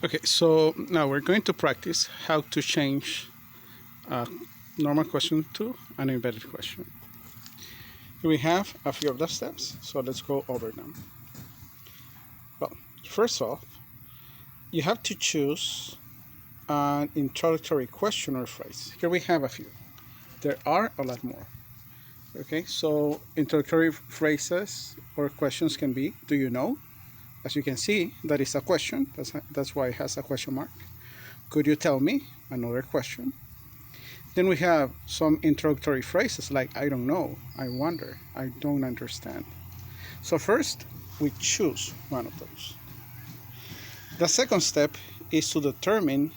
Okay, so now we're going to practice how to change a normal question to an embedded question. Here we have a few of the steps, so let's go over them. Well, first off, you have to choose an introductory question or phrase. Here we have a few. There are a lot more. Okay, so introductory phrases or questions can be, do you know? As you can see, that is a question. That's why it has a question mark. Could you tell me? Another question. Then we have some introductory phrases like I don't know, I wonder, I don't understand. So first, we choose one of those. The second step is to determine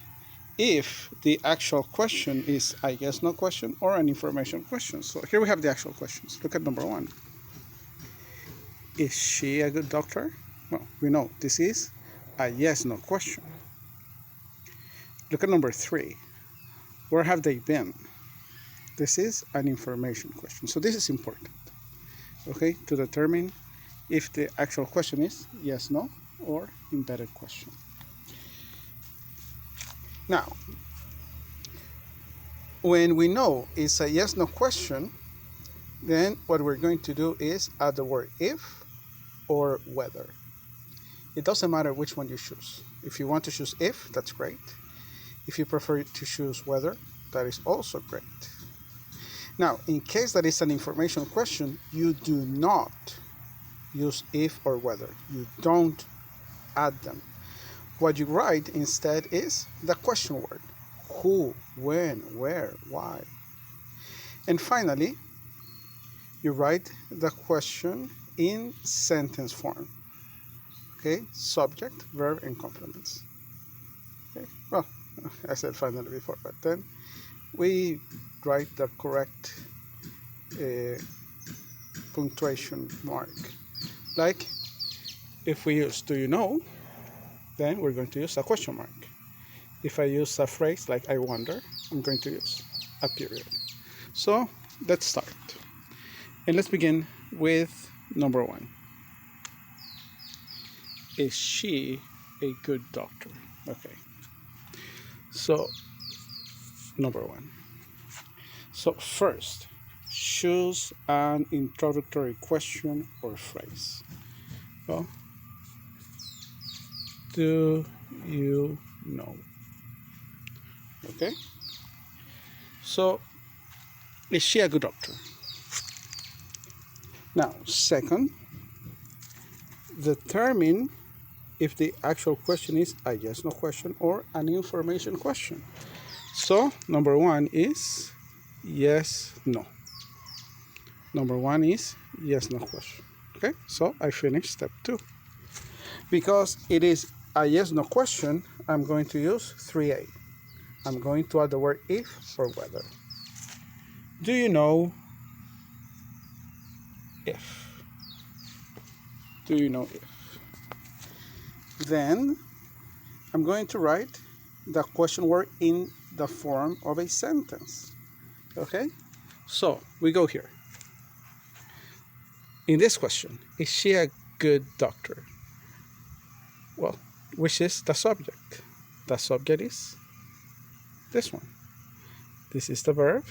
if the actual question is a yes no question or an information question. So here we have the actual questions. Look at number one. Is she a good doctor? Well, we know this is a yes no question. Look at number three. Where have they been? This is an information question. So this is important, okay, to determine if the actual question is yes, no, or embedded question. Now, when we know it's a yes, no question, then what we're going to do is add the word if or whether. It doesn't matter which one you choose. If you want to choose if, that's great. If you prefer to choose whether, that is also great. Now, in case that is an information question, you do not use if or whether. You don't add them. What you write instead is the question word. Who, when, where, why. And finally, you write the question in sentence form. Okay, subject, verb, and complements. Okay, well, I said finally before, but then we write the correct punctuation mark. Like if we use do you know, then we're going to use a question mark. If I use a phrase like I wonder, I'm going to use a period. So let's start. And let's begin with number one. Is she a good doctor? Okay. So number one. So first, choose an introductory question or phrase. Well, do you know? Okay. So, is she a good doctor? Now, second, determine if the actual question is a yes no question or an information question. So, number one is yes no. Number one is yes no question. Okay, so I finished step two. Because it is a yes no question, I'm going to use 3a. I'm going to add the word if or whether. Do you know if? Do you know if? Then I'm going to write the question word in the form of a sentence. Okay? So we go here. In this question, is she a good doctor? Well, which is the subject? The subject is this one. This is the verb,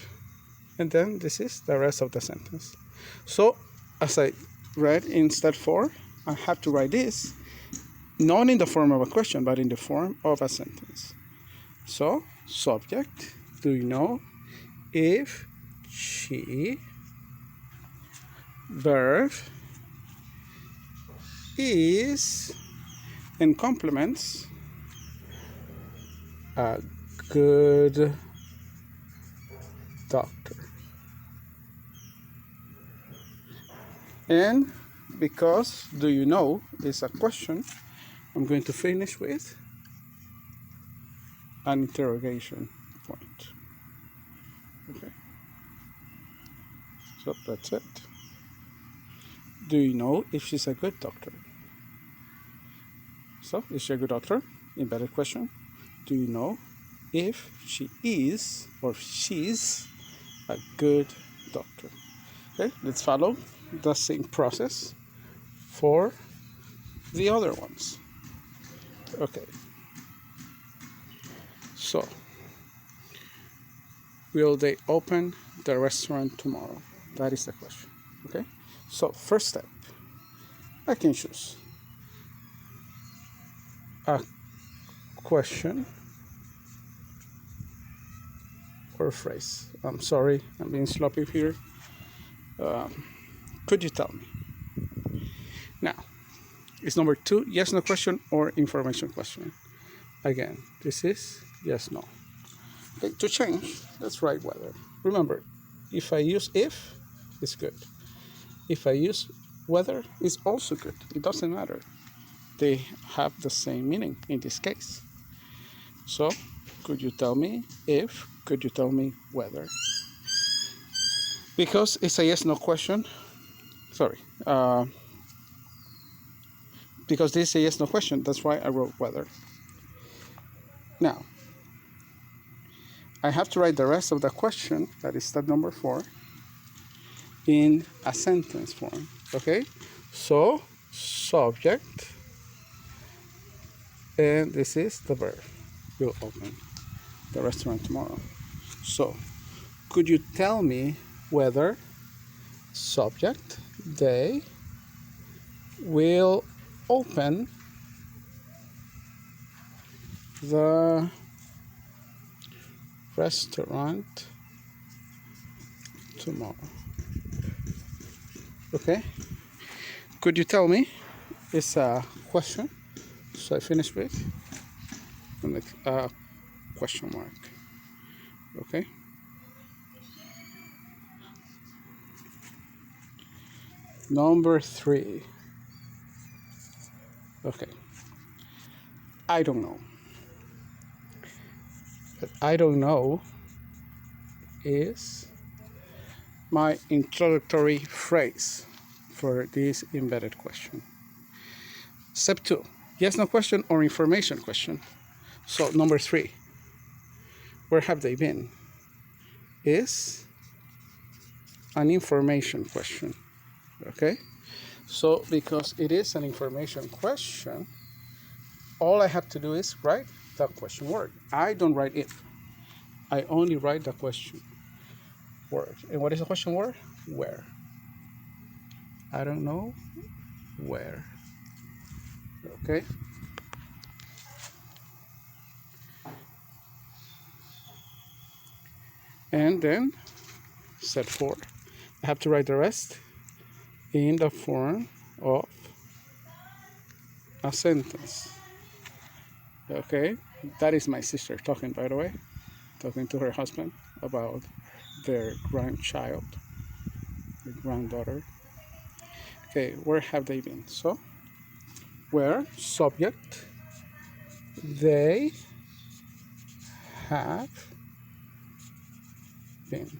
and then this is the rest of the sentence. So, as I read in step 4, I have to write this not in the form of a question, but in the form of a sentence. So, subject, do you know if she, verb, is, and complements, a good doctor. And because do you know is a question, I'm going to finish with an interrogation point. Okay. So that's it. Do you know if she's a good doctor? So, is she a good doctor? Embedded question. Do you know if she is or she's a good doctor? Okay, let's follow the same process for the other ones. Okay, So, will they open the restaurant tomorrow? That is the question. Okay? So, first step, I can choose a question or a phrase. I'm sorry, I'm being sloppy here. Could you tell me? Now, it's number 2, yes, no question or information question. Again, this is yes, no. Okay, to change, let's write whether. Remember, if I use if, it's good. If I use whether, it's also good. It doesn't matter. They have the same meaning in this case. So, could you tell me if, could you tell me whether? Because it's a yes, no question, sorry, because this is a yes, no question, that's why I wrote whether. Now, I have to write the rest of the question, that is step number 4, in a sentence form, okay? So, subject, and this is the verb. Will open the restaurant tomorrow. So, could you tell me whether subject, they will open the restaurant tomorrow? Okay? Could you tell me? It's a question. So I finish with a question mark. Okay? Number 3. Okay. I don't know. But I don't know is my introductory phrase for this embedded question. Step 2, yes, no question or information question. So number 3, where have they been? Is an information question. Okay? So because it is an information question, all I have to do is write the question word. I don't write if. I only write the question word. And what is the question word? Where. I don't know where. Okay? And then, step 4, I have to write the rest in the form of a sentence. Okay? That is my sister talking, by the way, talking to her husband about their grandchild, their granddaughter. Okay, where have they been? So, where, subject, they have been.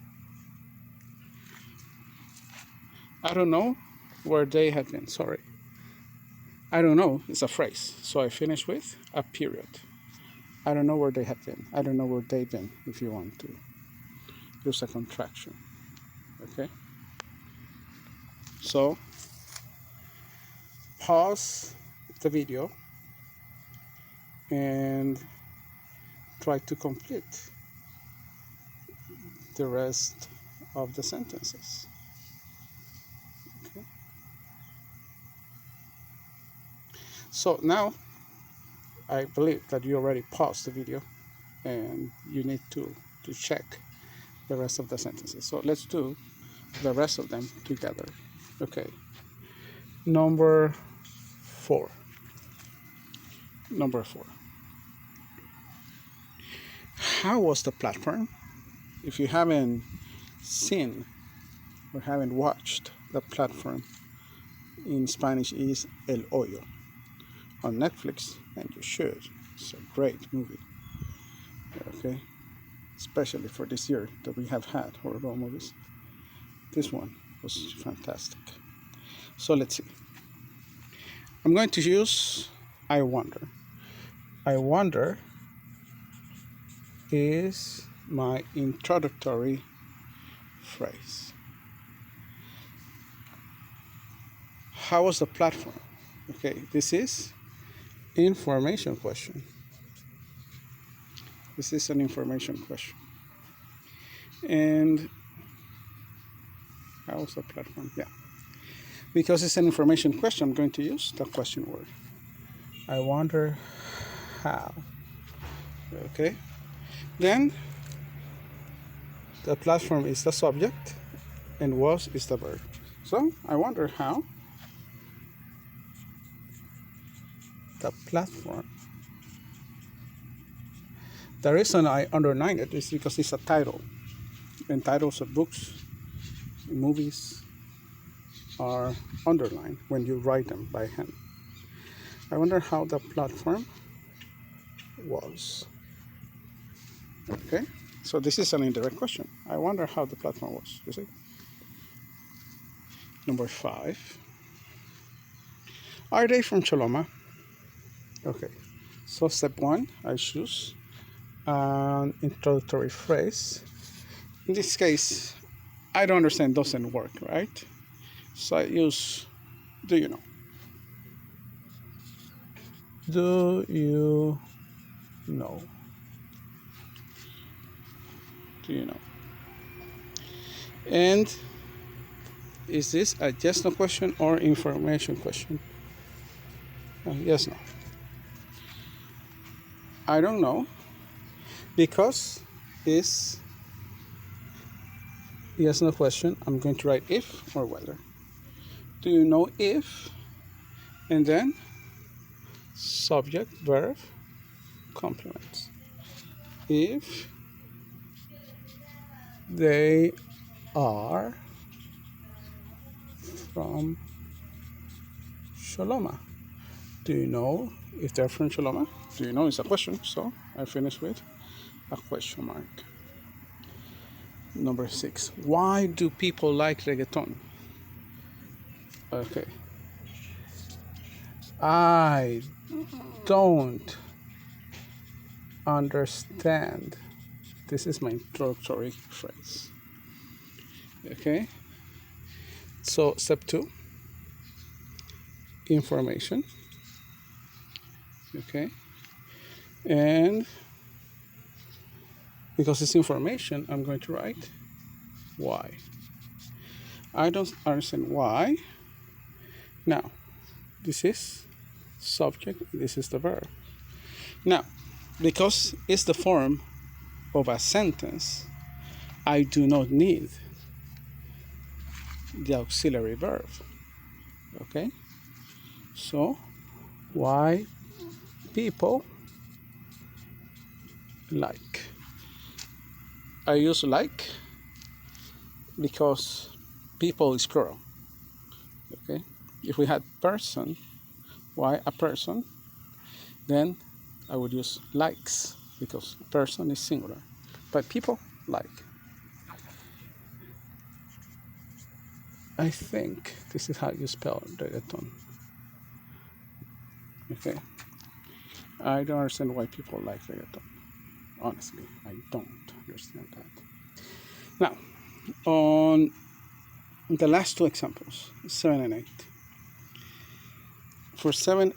I don't know where they have been, sorry. I don't know is a phrase, so I finish with a period. I don't know where they have been. I don't know where they've been, if you want to use a contraction. Okay? So, pause the video and try to complete the rest of the sentences. Okay? So now, I believe that you already paused the video and you need to check the rest of the sentences. So let's do the rest of them together. Okay. Number 4. How was the platform? If you haven't seen or haven't watched the platform, in Spanish is El Hoyo on Netflix, and you should. It's a great movie. Okay, especially for this year that we have had horrible movies. This one was fantastic. So let's see. I'm going to use I wonder. I wonder is my introductory phrase. How was the platform? Okay, this is information question. This is an information question. And how's the platform? Yeah. Because it's an information question, I'm going to use the question word. I wonder how. Okay. Then the platform is the subject and was is the verb. So I wonder how the platform. The reason I underline it is because it's a title. And titles of books, movies are underlined when you write them by hand. I wonder how the platform was. Okay, so this is an indirect question. I wonder how the platform was, you see? Number 5. Are they from Choloma? Okay, so step 1, I choose an introductory phrase. In this case, I don't understand doesn't work, right? So I use, do you know? Do you know? Do you know? And is this a yes no question or information question? Yes no. I don't know because is yes no question. I'm going to write if or whether. Do you know if? And then subject, verb, complements. If they are from Choloma. Do you know if they're from Choloma? Do you know is a question, so I finish with a question mark. Number 6. Why do people like reggaeton? Okay. I don't understand. This is my introductory phrase. Okay. So step 2. Information. Okay. And because it's information, I'm going to write why. I don't understand why. Now, this is subject, this is the verb. Now, because it's the form of a sentence, I do not need the auxiliary verb. Okay? So, why people like? I use like because people is plural. Okay? If we had person, why a person, then I would use likes because person is singular. But people like. I think this is how you spell reggaeton. Okay. I don't understand why people like reggaeton. Honestly, I don't understand that. Now, on the last 2 examples, 7 and 8. For 7